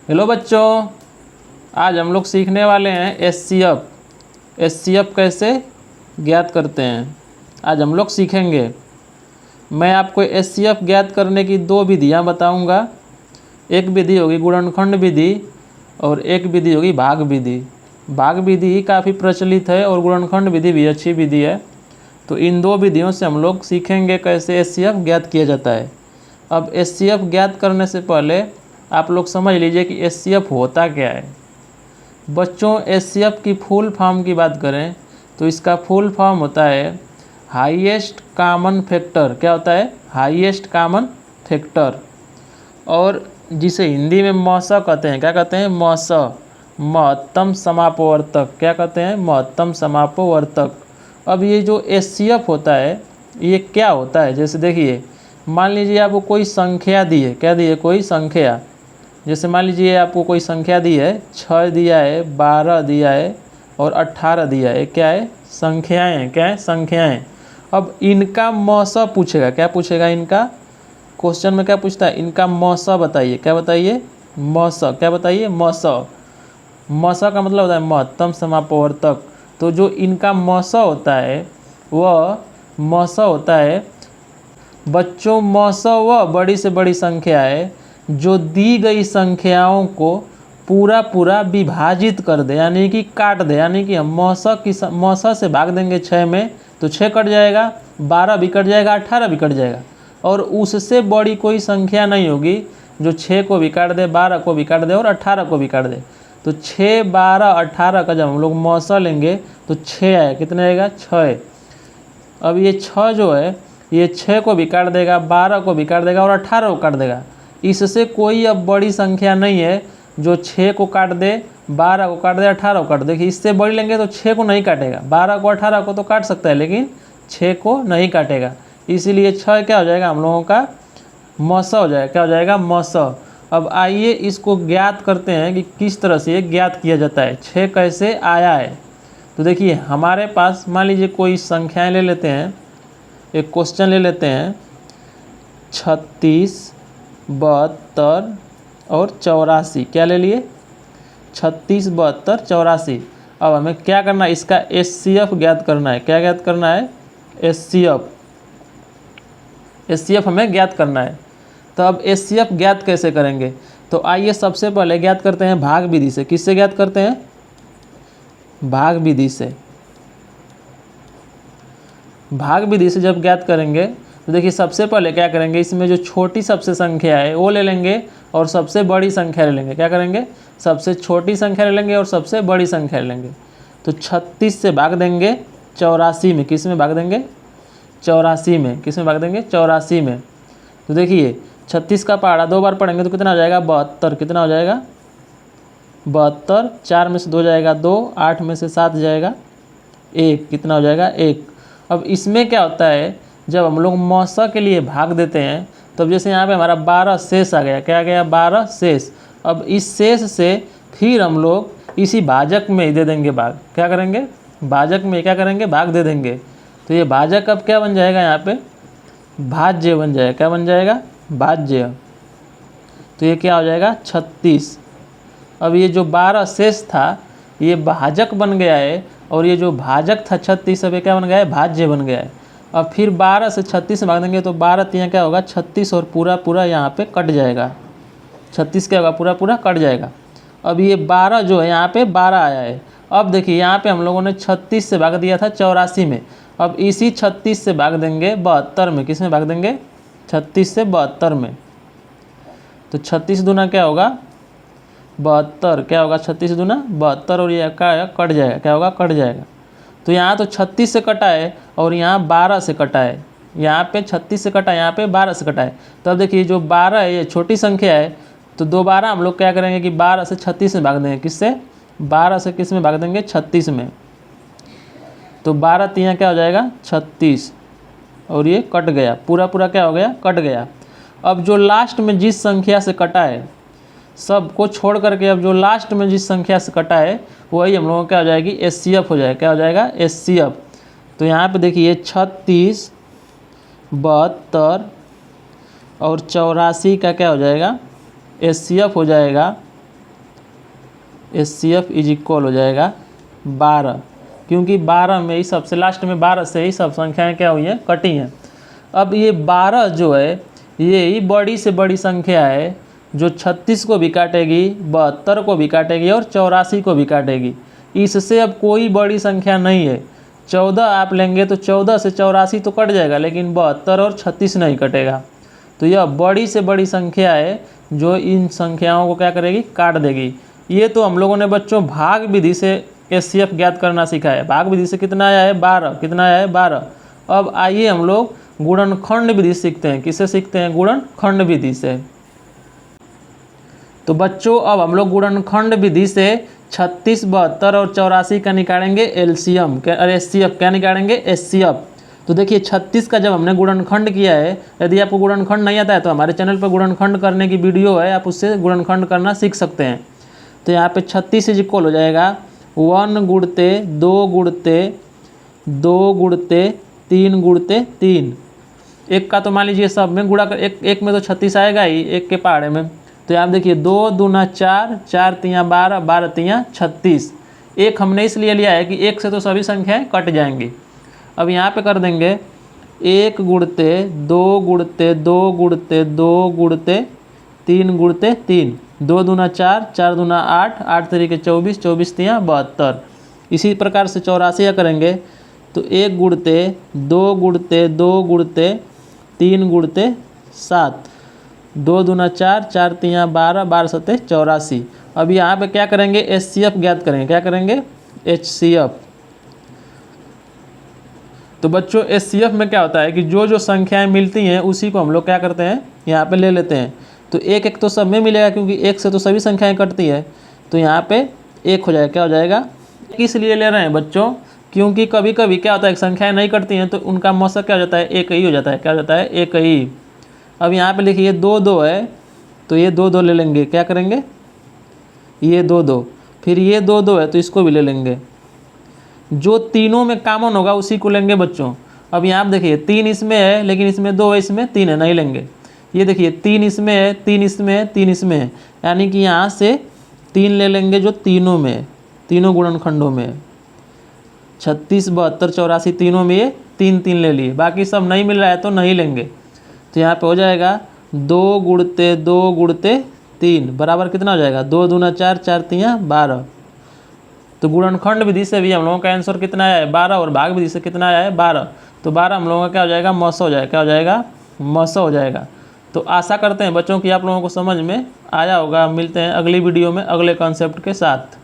Hello बच्चों, आज हम लोग सीखने वाले हैं एचसीएफ कैसे ज्ञात करते हैं। आज हम लोग सीखेंगे। मैं आपको एचसीएफ ज्ञात करने की दो विधियां बताऊंगा। एक विधि होगी गुणनखंड विधि और एक विधि होगी भाग विधि। भाग विधि काफ़ी प्रचलित है और गुणनखंड विधि भी अच्छी विधि है। तो इन दो विधियों से हम लोग सीखेंगे कैसे एचसीएफ ज्ञात किया जाता है। अब एचसीएफ ज्ञात करने से पहले आप लोग समझ लीजिए कि एचसीएफ होता क्या है। बच्चों, एचसीएफ की फुल फॉर्म की बात करें तो इसका फुल फॉर्म होता है हाईएस्ट कॉमन फैक्टर। क्या होता है? हाईएस्ट कॉमन फैक्टर, और जिसे हिंदी में मौस कहते हैं। क्या कहते हैं? मौस, महत्तम समापवर्तक। क्या कहते हैं? महत्तम समापवर्तक। अब ये जो एचसीएफ होता है ये क्या होता है? जैसे देखिए, मान लीजिए आपको कोई संख्या दी है। क्या दी है? कोई संख्या। जैसे मान लीजिए आपको कोई संख्या दी है, 6 दिया है, 12 दिया है और 18 दिया है। क्या है? संख्याएं हैं। क्या है? संख्याएं। अब इनका मौसा पूछेगा। क्या पूछेगा? इनका क्वेश्चन में क्या पूछता है? इनका मौसा बताइए। क्या बताइए? मौसा। क्या बताइए? मौसा। मौसा का मतलब होता है महत्तम समापवर्तक। तो जो इनका मौसा होता है वह मौसा होता है बच्चों, मौसा वह बड़ी से बड़ी संख्या है जो दी गई संख्याओं को पूरा पूरा विभाजित कर दे, यानी कि काट दे। यानी कि हम मौसा से भाग देंगे 6 में तो 6 कट जाएगा, 12 भी कट जाएगा, 18 भी कट जाएगा, और उससे बड़ी कोई संख्या नहीं होगी जो 6 को भी काट दे, 12 को भी काट दे और 18 को भी काट दे। तो 6, 12, 18 का जब हम लोग मौसा लेंगे तो 6 आएगा। कितने आएगा? 6। अब ये 6 जो है ये 6 को भी काट देगा, 12 को भी काट देगा और 18 को काट देगा। इससे कोई अब बड़ी संख्या नहीं है जो 6 को काट दे, 12 को काट दे, 18 को काट दे। देखिए, इससे बड़ी लेंगे तो 6 को नहीं काटेगा, 12 को 18 को तो काट सकता है लेकिन 6 को नहीं काटेगा। इसीलिए 6 क्या हो जाएगा? हम लोगों का मौसा हो जाएगा। क्या हो जाएगा? मौसा। अब आइए इसको ज्ञात करते हैं कि किस तरह से ये ज्ञात किया जाता है, 6 कैसे आया है। तो देखिए, हमारे पास मान लीजिए कोई संख्याएँ ले लेते हैं। एक क्वेश्चन ले लेते हैं 36, 72 और 84। क्या ले लिए? 36, 72, 84। अब हमें क्या करना है? इसका एचसीएफ ज्ञात करना है। क्या ज्ञात करना है? एचसीएफ हमें ज्ञात करना है। तो अब एचसीएफ ज्ञात कैसे करेंगे? तो आइए सबसे पहले ज्ञात करते हैं भाग विधि से। किससे ज्ञात करते हैं? भाग विधि से। भाग विधि से जब ज्ञात करेंगे तो देखिए, सबसे पहले क्या करेंगे, इसमें जो छोटी सबसे संख्या है वो ले लेंगे और सबसे बड़ी संख्या ले लेंगे। क्या करेंगे? सबसे छोटी संख्या ले लेंगे और सबसे बड़ी संख्या ले लेंगे। तो 36 से भाग देंगे 84 में। किस में भाग देंगे? 84 में। किस में भाग देंगे? 84 में। तो देखिए, 36 का पहाड़ा 2 बार पढ़ेंगे तो कितना हो जाएगा? 72। कितना हो जाएगा? 72। 4 में से 2 जाएगा 2, 8 में से 7 जाएगा 1। कितना हो जाएगा? 1। अब इसमें क्या होता है, जब हम लोग मौसा के लिए भाग देते हैं तब जैसे यहाँ पे हमारा 12 शेष आ गया। क्या आ गया? 12 शेष। अब इस शेष से फिर हम लोग इसी भाजक में ही दे देंगे भाग। क्या करेंगे? भाजक में क्या करेंगे? भाग दे देंगे। तो ये भाजक अब क्या बन जाएगा? यहाँ पे भाज्य बन जाएगा। क्या बन जाएगा? भाज्य। तो ये क्या हो जाएगा? 36। अब ये जो 12 शेष था ये भाजक बन गया है, और ये जो भाजक था 36 अब ये क्या बन गया है? भाज्य बन गया है। अब फिर 12 से 36 से भाग देंगे तो 12 यहाँ क्या होगा? 36, और पूरा पूरा यहाँ पे कट जाएगा। 36 क्या होगा? पूरा पूरा कट जाएगा। अब ये 12 जो है यहाँ पे 12 आया है। अब देखिए, यहाँ पे हम लोगों ने 36 से भाग दिया था 84 में। अब इसी 36 से भाग देंगे 72 में। किस में भाग देंगे? 36 से 72 में। तो 36 दूना क्या होगा? 72। क्या होगा? 36 दूना 72, और ये क्या कट जाएगा? क्या होगा? कट जाएगा। तो यहाँ तो 36 से कटा है और यहाँ 12 से कटा है। यहाँ पे 36 से कटा है, यहाँ पे 12 से कटा है। तो अब देखिए, जो 12 है ये छोटी संख्या है, तो दोबारा हम लोग क्या करेंगे कि 12 से 36 में भाग देंगे। किससे? 12 से किस में भाग देंगे? 36 में। तो 12 यहाँ क्या हो जाएगा? 36, और ये कट गया। पूरा पूरा क्या हो गया? कट गया। अब जो लास्ट में जिस संख्या से कटा है, सबको छोड़ करके अब जो लास्ट में जिस संख्या से कटा है वही हम लोगों को क्या हो जाएगी? एचसीएफ हो जाएगा। क्या हो जाएगा? एचसीएफ। तो यहाँ पे देखिए 36, 72 और 84 का क्या हो जाएगा? एचसीएफ हो जाएगा HCF इज इक्वल हो जाएगा 12, क्योंकि 12 में ही सबसे लास्ट में 12 से ही सब संख्याएं क्या हुई हैं, कटी हैं। अब ये 12 जो है ये ही बड़ी से बड़ी संख्या है जो 36 को भी काटेगी, 72 को भी काटेगी और 84 को भी काटेगी। इससे अब कोई बड़ी संख्या नहीं है। 14 आप लेंगे तो 14 से 84 तो कट जाएगा, लेकिन 72 और 36 नहीं कटेगा। तो यह बड़ी से बड़ी संख्या है जो इन संख्याओं को क्या करेगी, काट देगी। ये तो हम लोगों ने बच्चों भाग विधि से HCF ज्ञात करना सीखा है। भाग विधि से कितना आया है, 12। कितना आया है, 12। अब आइए हम लोग गुणनखंड विधि सीखते हैं। किससे सीखते हैं, गुणनखंड विधि से। तो बच्चों अब हम लोग गुणनखंड विधि से 36, 72 और 84 का निकालेंगे एलसीएम, HCF क्या निकालेंगे, HCF। तो देखिए 36 का जब हमने गुणनखंड किया है, यदि आपको गुणनखंड नहीं आता है तो हमारे चैनल पर गुणनखंड करने की वीडियो है, आप उससे गुणनखंड करना सीख सकते हैं। तो यहाँ पे 36 इज इक्वल हो जाएगा 1 गुणते 2 गुणते 2 गुणते 3 गुणते 3। एक का तो मान लीजिए सब में गुणा कर, एक में तो 36 आएगा ही, एक के पहाड़े में। तो आप देखिए 2 दूना 4, 4 तियाँ 12, 12 तियाँ 36। एक हमने इसलिए लिया है कि एक से तो सभी संख्याएं कट जाएंगी। अब यहाँ पे कर देंगे 1 गुणते 2 गुणते 2 गुणते 2 गुणते 3 गुणते 3। 2 दूना 4, 4 दूना 8, 8 तरीके 24, 24 तियाँ 72। इसी प्रकार से 84 करेंगे तो 1 गुणते 2 गुणते 2 गुणते 3 गुणते 7। 2 दूना 4, 4 तियाँ 12, 12 सत्ते 84। अब यहाँ पे क्या करेंगे, HCF ज्ञात करेंगे। क्या करेंगे, HCF। तो बच्चों HCF में क्या होता है कि जो जो संख्याएं मिलती हैं उसी को हम लोग क्या करते हैं, यहाँ पे ले लेते हैं। तो एक एक तो सब में मिलेगा, क्योंकि एक से तो सभी संख्याएं कटती है। तो यहाँ पे एक हो जाएगा, क्या हो जाएगा, इसलिए ले रहे हैं बच्चों क्योंकि कभी कभी क्या होता है संख्याएं नहीं कटती हैं तो उनका मौसक क्या हो जाता है, एक ही हो जाता है। क्या हो जाता है, एक ही। अब यहाँ पे लिखिए 2 2 है तो ये 2 2 ले लेंगे। क्या करेंगे, ये 2 2, फिर ये 2 2 है तो इसको भी ले लेंगे। जो तीनों में कॉमन होगा उसी को लेंगे बच्चों। अब यहाँ पे देखिए 3 इसमें है, लेकिन इसमें 2 है, इसमें 3 है, नहीं लेंगे। ये देखिए 3 इसमें है, 3 इसमें है, 3 इसमें है, यानी कि यहाँ से 3 ले लेंगे जो तीनों में है, तीनों गुणनखंडों में है। 36, 72, 84 तीनों में ये 3 3 ले लिए, बाकी सब नहीं मिल रहा है तो नहीं लेंगे। तो यहाँ पे हो जाएगा 2 गुणते 2 गुणते 3 बराबर कितना हो जाएगा, 2 दूना 4, 4 तियाँ 12। तो गुणनखंड विधि से भी हम लोगों का आंसर कितना आया है, 12, और भाग विधि से कितना आया है, 12। तो 12 हम लोगों का क्या हो जाएगा, मौसा हो जाएगा। क्या हो जाएगा, मौसा हो जाएगा। तो आशा करते हैं बच्चों कि आप लोगों को समझ में आया होगा। मिलते हैं अगली वीडियो में अगले कॉन्सेप्ट के साथ।